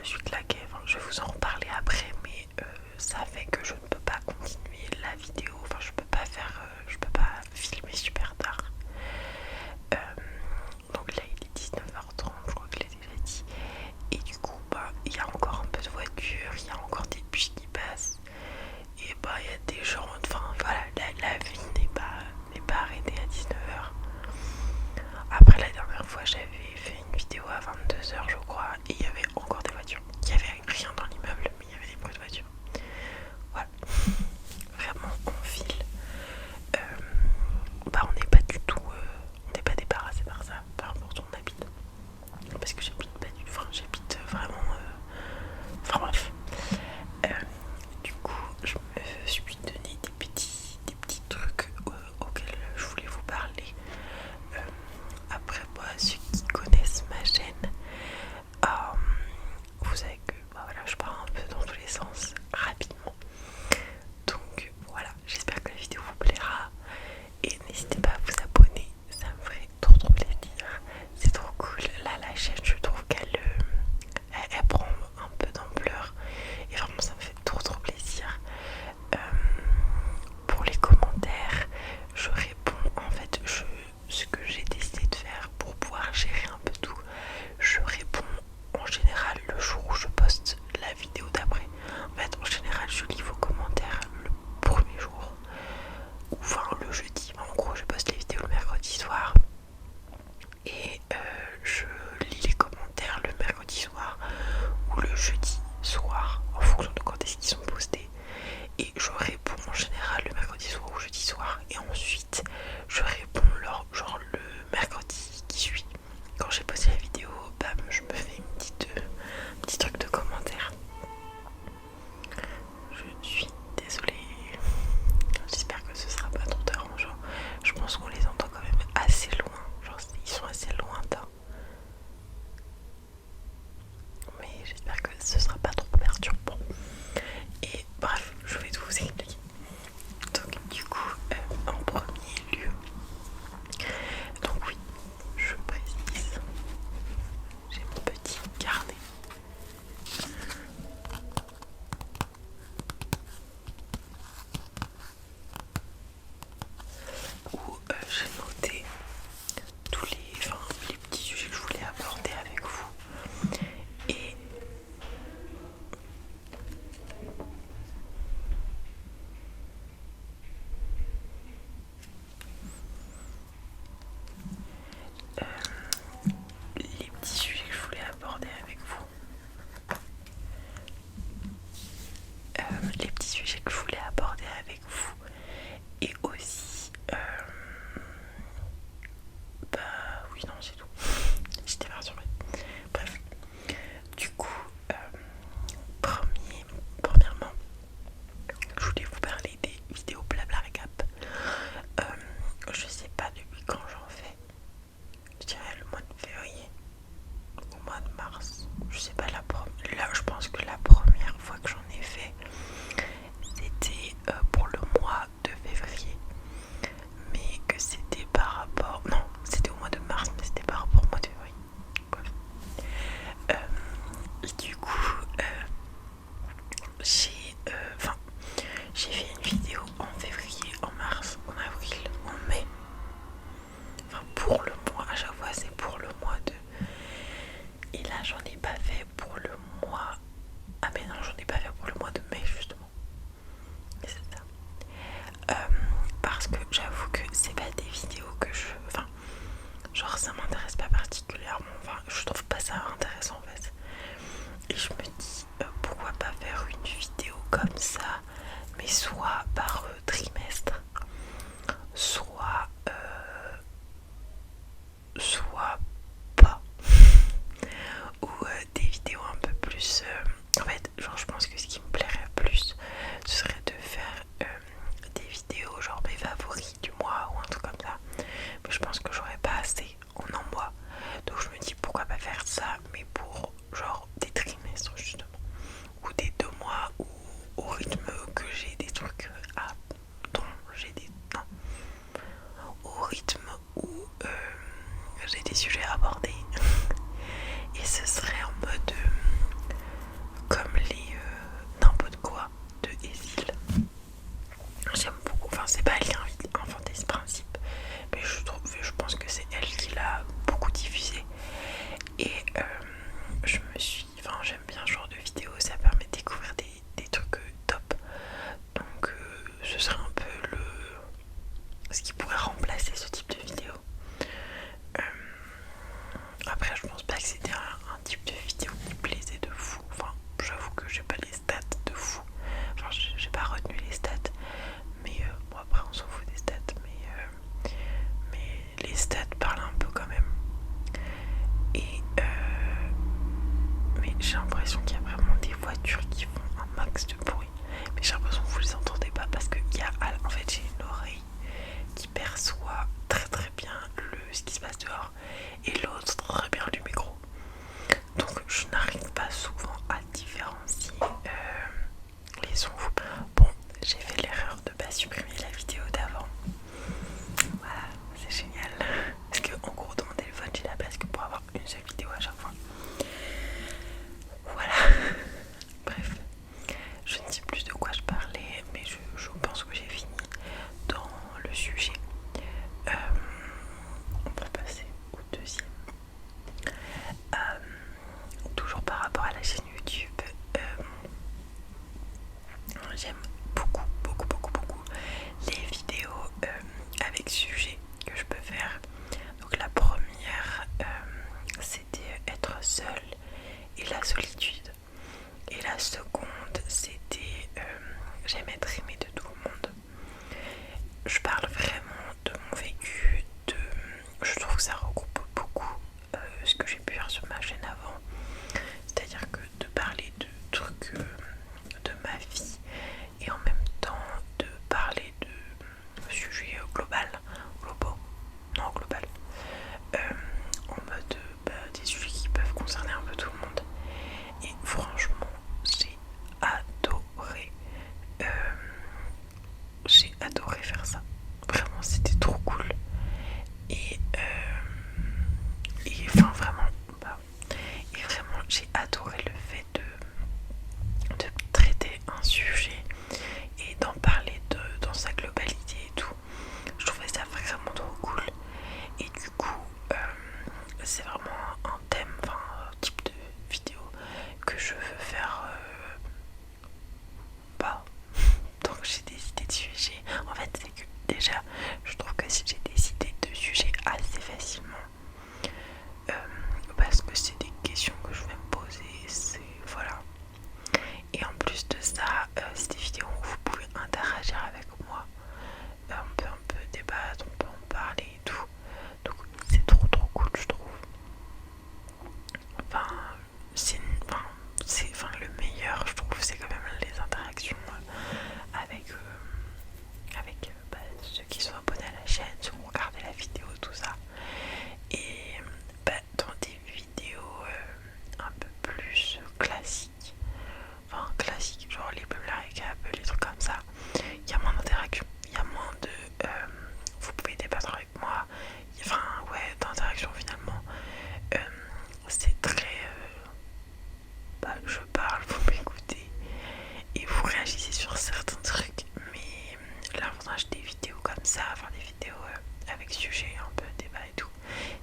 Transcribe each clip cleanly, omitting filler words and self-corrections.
je suis claquée, enfin, je vais vous en reparler après, mais ça fait que je ne peux pas continuer la vidéo, enfin je peux pas faire, je peux pas filmer super tard. Donc là il est 19h30, je crois que je l'ai déjà dit, et du coup bah il y a encore un peu de voiture, il y a encore des bus qui passent, et bah il y a des gens, enfin voilà, la vie n'est pas arrêtée à 19h. Après la dernière fois j'avais fait une vidéo à 22h je crois, et il y avait encore des voitures. Il y avait rien dans l'immeuble, mais il y avait des bruits de voitures. Voilà, vraiment on file. Bah on n'est pas du tout, on n'est pas débarrassé par ça, par rapport où on habite. Parce que j'habite pas du tout, enfin j'habite vraiment, enfin bref. Du coup je me suis donné des petits trucs auxquels je voulais vous parler. Après bah, ceux qui connaissent ma chaîne, vous savez que bah, voilà, je pars un peu dans tous les sens rapidement. Donc voilà, j'espère que la vidéo vous plaira. Et n'hésitez pas à vous abonner, ça me ferait trop plaisir. C'est trop cool. Là la chaîne je trouve qu'elle elle prend un peu d'ampleur. Et vraiment ça me fait trop plaisir. Pour les commentaires, je réponds en fait ce que j'ai décidé de faire pour pouvoir gérer un peu tout. Je réponds en général le jour où je poste la vidéo d'après. En fait en général je lis vos commentaires le premier jour, ou enfin le jeudi. En gros je poste les vidéos le mercredi soir et je lis les commentaires le mercredi soir ou le jeudi soir en fonction de quand est-ce qu'ils sont postés, et je réponds en général le mercredi soir ou jeudi soir, et ensuite je réponds genre le mercredi qui suit. Quand j'ai posté la vidéo, bam, je me fais un petit truc de commentaire. Je suis désolée, j'espère que ce sera pas trop dérangeant. Je pense qu'on les entend quand même assez loin, genre ils sont assez lointains. Mais j'espère que ce sera pas trop perturbant. Et bref, je vais tout vous expliquer. Donc du coup, en premier lieu, donc oui, je précise, j'ai mon petit carnet où j'ai noté les petits sujets que je voulais aborder avec vous. Et les petits sujets que je voulais aborder avec vous. Les petits sujets que je voulais aborder avec vous. Et aussi bah oui non c'est tout. J'étais perturbée. Bref. Du coup premièrement je voulais vous parler des vidéos blabla récap. Je sais pas depuis quand j'en fais. Je dirais le mois de février, au mois de mars. Je sais pas là je pense que la première fois que j'en ai fait c'était pour le mois de février. Mais que c'était par rapport... Non, c'était au mois de mars, mais c'était par rapport au mois de février. Bref. Et du coup, j'ai fait une vidéo en février, en mars, en avril, en mai. Enfin, pour le mois, à chaque fois c'est pour le mois de... Et là, j'en ai pas fait pour le mois... Ah mais non, j'en ai pas fait pour le mois de mai, justement. Et c'est ça. Parce que j'avoue que c'est pas des vidéos que je... Enfin, genre ça m'intéresse pas particulièrement. Enfin, je trouve pas ça intéressant en fait. Et je me dis, pourquoi pas faire une vidéo comme ça, mais soit par trimestre, soit pas. Ou des vidéos un peu plus... en fait, genre je pense que ce qui me plairait plus, ce serait de faire des vidéos genre mes favoris du mois ou un truc comme ça. Mais je pense que j'aurais pas assez en un mois. Donc je me dis pourquoi pas faire ça, mais pour genre des trimestres justement. Ou des 2 mois, ou au rythme voitures qui font un max de bruit. Mais j'ai l'impression que vous les entendez pas parce que en fait j'ai une oreille qui perçoit très très bien ce qui se passe dehors et l'autre très bien du micro. Donc je n'arrive pas souvent à différencier les sons. Bon, j'ai fait l'erreur de pas supprimer la vidéo d'avant. Voilà, c'est génial. Parce que en gros dans mon téléphone j'ai la place que pour avoir une seule vidéo à chaque fois. Voilà. Bref, je ne sais plus de quoi je parlais, mais je pense que j'ai fini dans le sujet. On peut passer au deuxième. Toujours par rapport à la chaîne YouTube, j'aime beaucoup les vidéos avec sujet que je peux faire. Donc la première c'était être seul et la solitude, et la seconde c'était j'aime être aimé de tout le monde. Je parle vraiment de mon vécu, je trouve que ça regroupe beaucoup ce que j'ai pu faire sur ma chaîne avant, c'est-à-dire que de parler de trucs de ma vie et en même temps de parler de sujets globaux, en mode des sujets qui peuvent concerner un peu tout le monde. Et franchement euh, j'ai adoré faire ça, vraiment c'était trop cool. Et enfin vraiment et vraiment j'ai adoré le fait de traiter un sujet et d'en parler dans sa globalité et tout. Je trouvais ça vraiment trop cool. Et du coup c'est vraiment un thème, enfin un type de vidéo que je veux faire donc j'ai des idées de sujets. En fait c'est que déjà je trouve que si j'ai des idées de sujets assez facilement parce que c'est des questions que je vais me poser, voilà. Et en plus de ça, c'est des vidéos où vous pouvez interagir avec moi, on peut un peu débattre, on peut en parler et tout. Donc c'est trop cool je trouve. Enfin le meilleur je trouve, c'est quand même les interactions avec ceux qui sont abonnés à la chaîne, ceux qui ont regardé la vidéo, tout ça. Et dans des vidéos un peu plus classiques, genre les pubs, la récap, les trucs comme ça, il y a moins d'interaction, il y a moins de vous pouvez débattre avec moi, d'interaction finalement. C'est très je parle, vous m'écoutez et vous réagissez sur certains trucs, mais l'avantage des vidéos comme ça, enfin des vidéos avec sujet un peu débat et tout,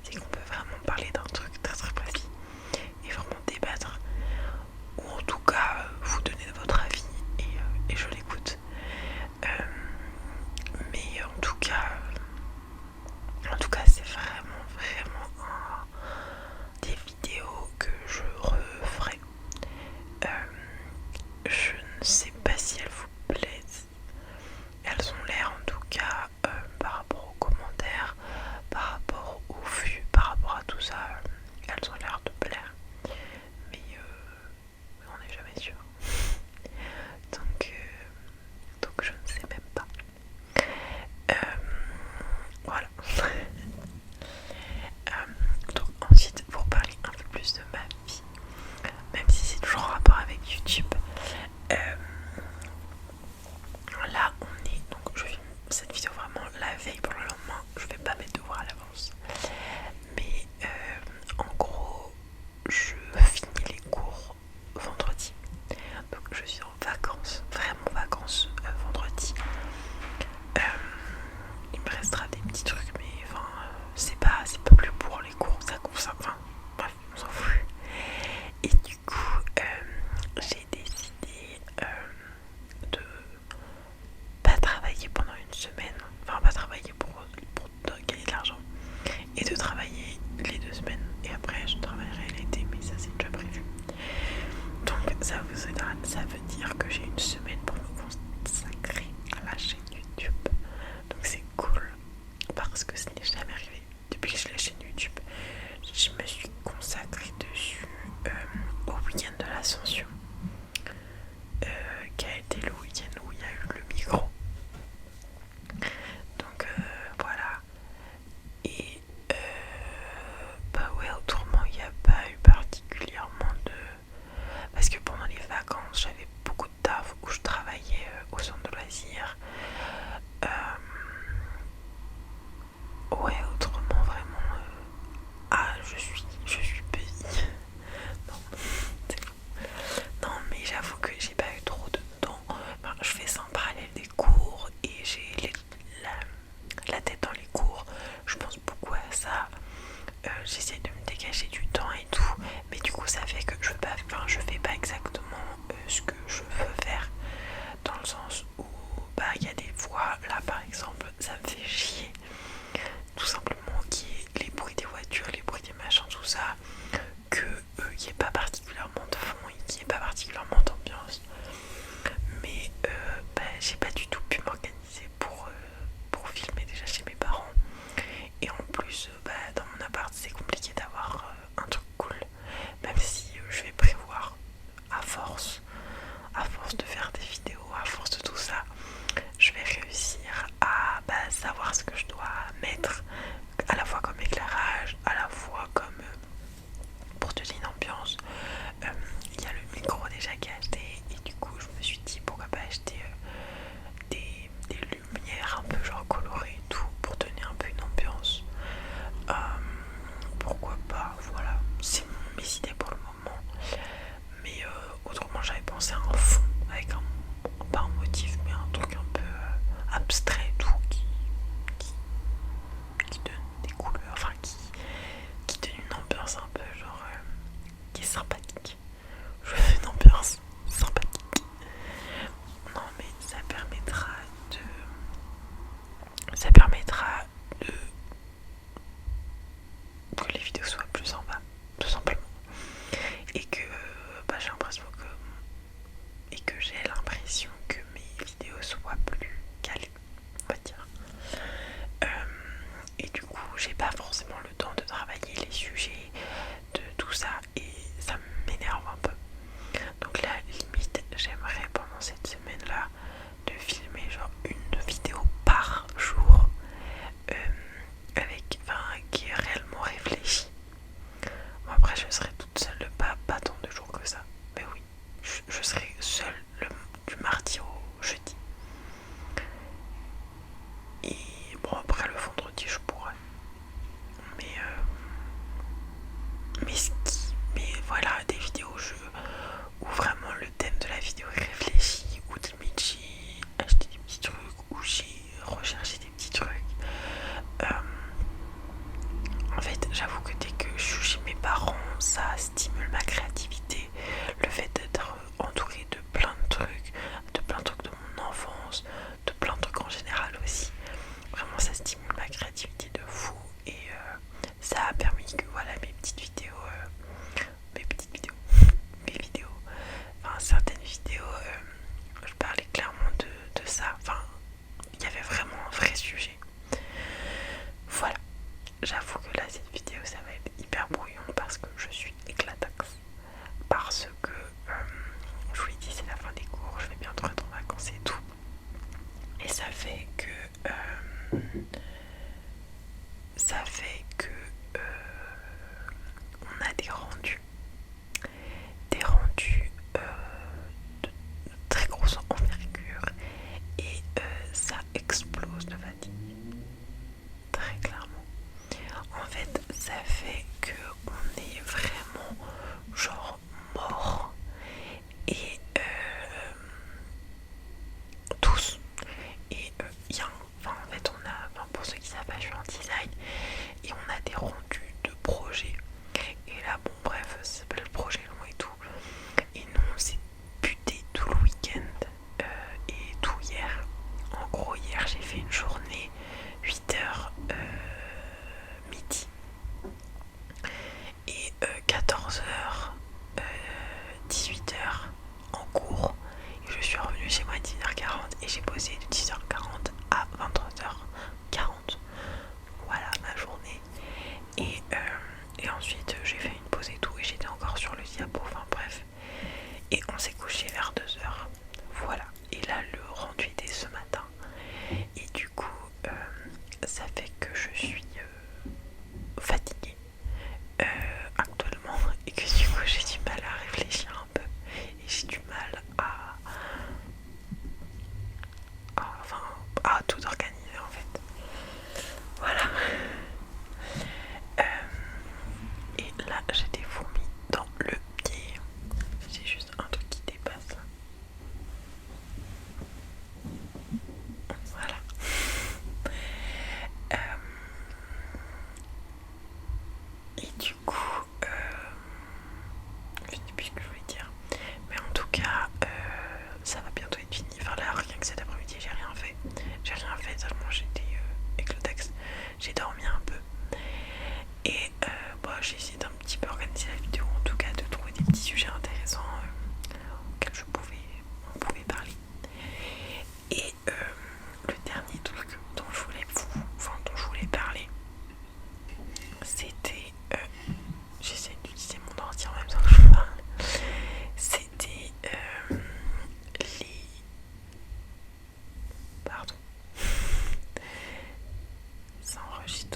c'est qu'on peut vraiment parler d'un truc très précis et vraiment débattre, ou en tout cas vous donner votre avis et je l'écoute. Mais en tout cas c'est vraiment des vidéos que je referai. Je ne sais pas si elles vous plaisent. Elles ont l'air en tout cas par rapport aux commentaires, par rapport aux vues, par rapport à tout ça, elles ont l'air de plaire. Mais on n'est jamais sûr. Donc je ne sais même pas. Voilà. Donc ensuite, pour parler un peu plus de ma vie, même si c'est toujours en rapport avec YouTube, là on est, donc je filme cette vidéo vraiment la veille pour le lendemain, je vais pas mettre de devoirs à l'avance, mais en gros je finis les cours vendredi, donc je suis en vacances, vraiment vacances vendredi. Il me restera des petits trucs, mais enfin c'est pas plus pour les cours, ça concerne, enfin bref, on s'en fout. Et du coup j'ai décidé de pas travailler pendant une semaine, enfin pas travailler pour gagner de l'argent, et de travailler les 2 semaines, et après je travaillerai l'été, mais ça c'est déjà prévu. Donc ça veut dire que j'ai une semaine pour me consacrer à la chaîne YouTube. Donc c'est cool parce que ce n'est jamais arrivé. Depuis que j'ai la chaîne YouTube, je me suis consacrée dessus au week-end de l'Ascension. je serai seule du mardi au jeudi. Et bon, après le vendredi je pourrais. Mais mais voilà, des vidéos où vraiment le thème de la vidéo est réfléchi, où limite j'ai acheté des petits trucs, où j'ai recherché des petits trucs. En fait, j'avoue que dès que je suis chez mes parents, ça stimule ma créativité. Le fait d'être entouré de plein de trucs de mon enfance, de plein de trucs en général aussi. Vraiment, ça stimule ma créativité de fou. Et ça a permis que voilà, mes vidéos, enfin certaines vidéos, je parlais clairement de ça. Enfin, il y avait vraiment un vrai sujet. Voilà. J'avoue que là cette vidéo ça va être hyper brouillon parce que je suis éclataxe. Parce que je vous l'ai dit, c'est la fin des cours, je vais bientôt être en vacances et tout. Et ça fait que on a des rendus de très grosse envergure et ça explose de fatigue, très clairement. En fait, ça fait que on est vraiment genre mort et tous. Et enfin, en fait, pour ceux qui savent pas, je suis en design et on a des rendus de projets. Et là, bon, bref, ça s'appelle le projet long et tout. Et nous, on s'est buté tout le week-end et tout hier. En gros, hier, j'ai fait une journée 8h midi et 14h 18h en cours. Et je suis revenue chez moi à 10h40 et j'ai bossé de 10h40 à 23h40. Voilà ma journée. Et ensuite j'ai fait une pause et tout et j'étais encore sur le diapo, enfin bref. Et on s'est couché vers 2h. Voilà. Et là le rendu était ce matin. Et du coup ça fait que je suis fatiguée actuellement et que du coup j'ai du mal à réfléchir un peu. Et j'ai du mal à tout organiser en fait. Voilà. Et là j'ai des fourmis dans le pied. C'est juste un truc qui dépasse. Voilà. Et du coup, je sais plus ce que je voulais dire. Mais en tout cas, ça va bientôt être fini. Enfin là, rien que cet après-midi, j'ai rien fait. J'ai rien fait, seulement j'étais avec le texte. J'ai dormi un peu. Et j'ai essayé d'un petit peu organiser la vidéo, en tout cas de trouver des petits sujets intéressants auxquels on pouvait parler. Et le dernier truc dont je voulais parler, c'était j'essaie d'utiliser mon ordi en même temps que je parle. C'était les... Pardon. Ça enregistre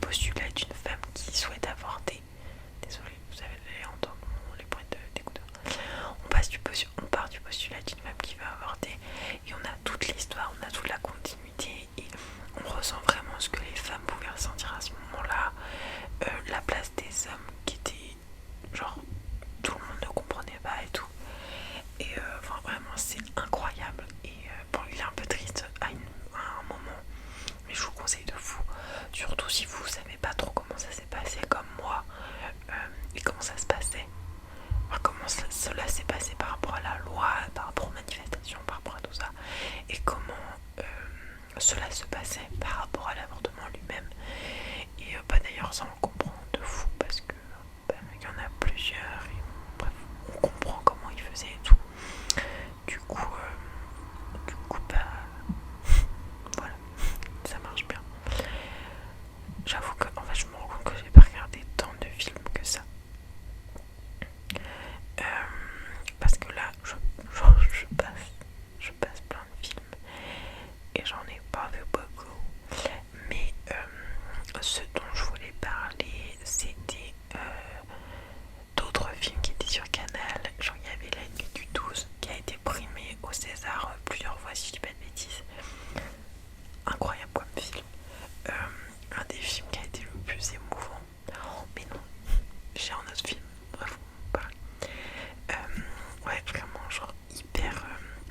postulat d'une femme qui souhaite avorter. Désolée, vous allez entendre les pointes d'écouteur. On part du postulat d'une femme qui veut avorter et on a toute l'histoire, on a toute la continuité et on ressent vraiment ce que les femmes pouvaient ressentir à ce moment-là. La place des hommes qui était genre tout le monde ne comprenait pas et tout. Et enfin vraiment c'est incroyable. Et bon, il est un peu triste à un moment, mais je vous conseille de fou, surtout si vous savez pas trop comment ça s'est passé comme moi, et comment ça se passait, enfin, comment cela s'est passé par rapport à la loi, par rapport aux manifestations, par rapport à tout ça, et comment cela se passait par rapport à l'avortement lui-même. Et bah, d'ailleurs ça on comprend de fou parce que il y en a plusieurs et bref on comprend comment il faisait et tout. Du coup bah voilà, ça marche bien. J'avoue que en fait je me rends compte que j'ai pas regardé tant de films que ça. Parce que là je passe plein de films et j'en ai pas vu beaucoup. Mais ce dont je voulais parler c'était d'autres films qui étaient sur Canal. Genre il y avait La Nuit du 12 qui a été primé au César plusieurs fois si je dis pas de bêtises. Incroyable comme film. Un des films qui a été le plus émouvant. Oh, mais non, j'ai un autre film, bref, on parle. Ouais, vraiment, genre hyper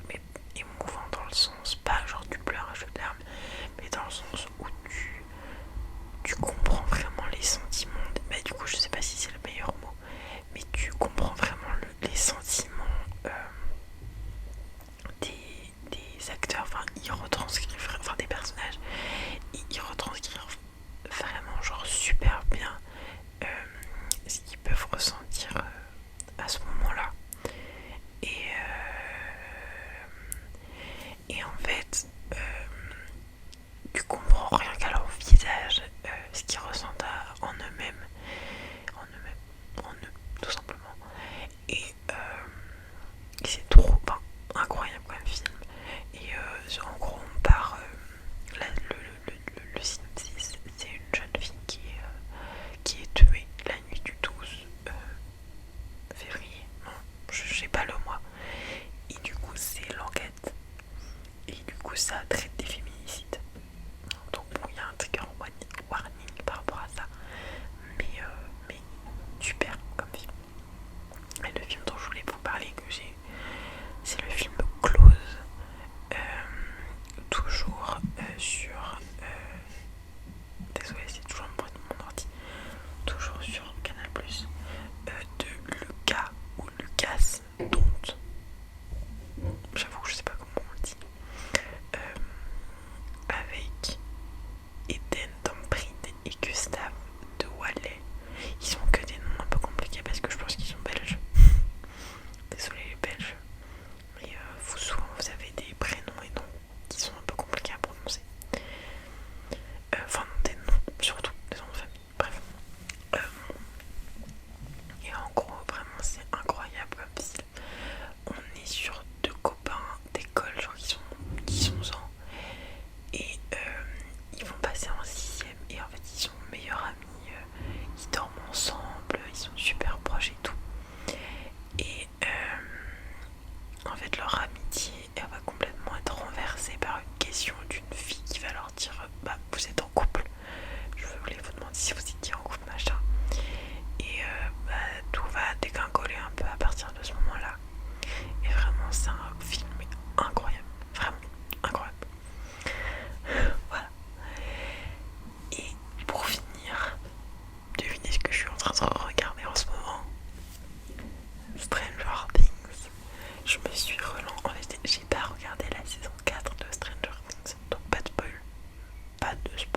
mais émouvant dans le sens, pas genre tu pleures à chaudes larmes, mais dans le sens où tu comprends vraiment les sentiments. Mais du coup, je sais pas si c'est le meilleur mot, mais tu comprends vraiment les sentiments des acteurs. Enfin, ils retranscrivent, enfin des personnages, ils retranscrivent vraiment genre super bien ce qu'ils peuvent ressentir à ce moment-là. Et en fait, tu comprends rien qu'à leur visage ce qu'ils ressentent en eux-mêmes, en eux, tout simplement. Et c'est trop incroyable comme film. Et en gros, on part. Le synopsis, c'est une jeune fille qui est tuée la nuit du 12 février. Non, je sais pas le mois. Et du coup, c'est l'enquête. Et du coup, ça traite des féminicides. Donc, bon, il y a un trigger warning par rapport à ça. Mais super comme film. Et le film dont je voulais vous parler, c'est le film Close. Toujours sur. Désolé, c'est toujours un bruit de mon ordi. Toujours sur Canal+. De Lucas ou Lucas Dont. J'avoue que je sais pas comment on le dit. Avec Eden Dambride et Gustave de Wallet. Ils ont que des noms un peu compliqués parce que je pense qu'ils sont belges. Désolé les belges. Mais vous souvent vous avez des prénoms et noms qui sont un peu compliqués à prononcer. Enfin non, des noms, surtout des noms de famille. Bref. Et en gros, vraiment c'est incroyable comme film. On est sur deux copains d'école, genre qui sont ans. Et ils vont passer en 6ème. Et en fait ils sont meilleurs amis. Ils dorment ensemble, ils sont super proches et tout. Et en fait leur amitié elle va complètement être renversée par une question d'une fille qui va leur dire bah vous êtes en couple, je voulais vous demander si vous étiez en couple machin. Et bah, tout va dégringoler un peu à partir de ce moment là. Et vraiment c'est un film incroyable, vraiment incroyable. Voilà. Et pour finir, devinez ce que je suis en train de regarder en ce moment. Stranger Things. Je me suis relancée. En fait, j'ai pas regardé la saison 4 de Stranger Things, donc pas de spoil. Pas de spoil.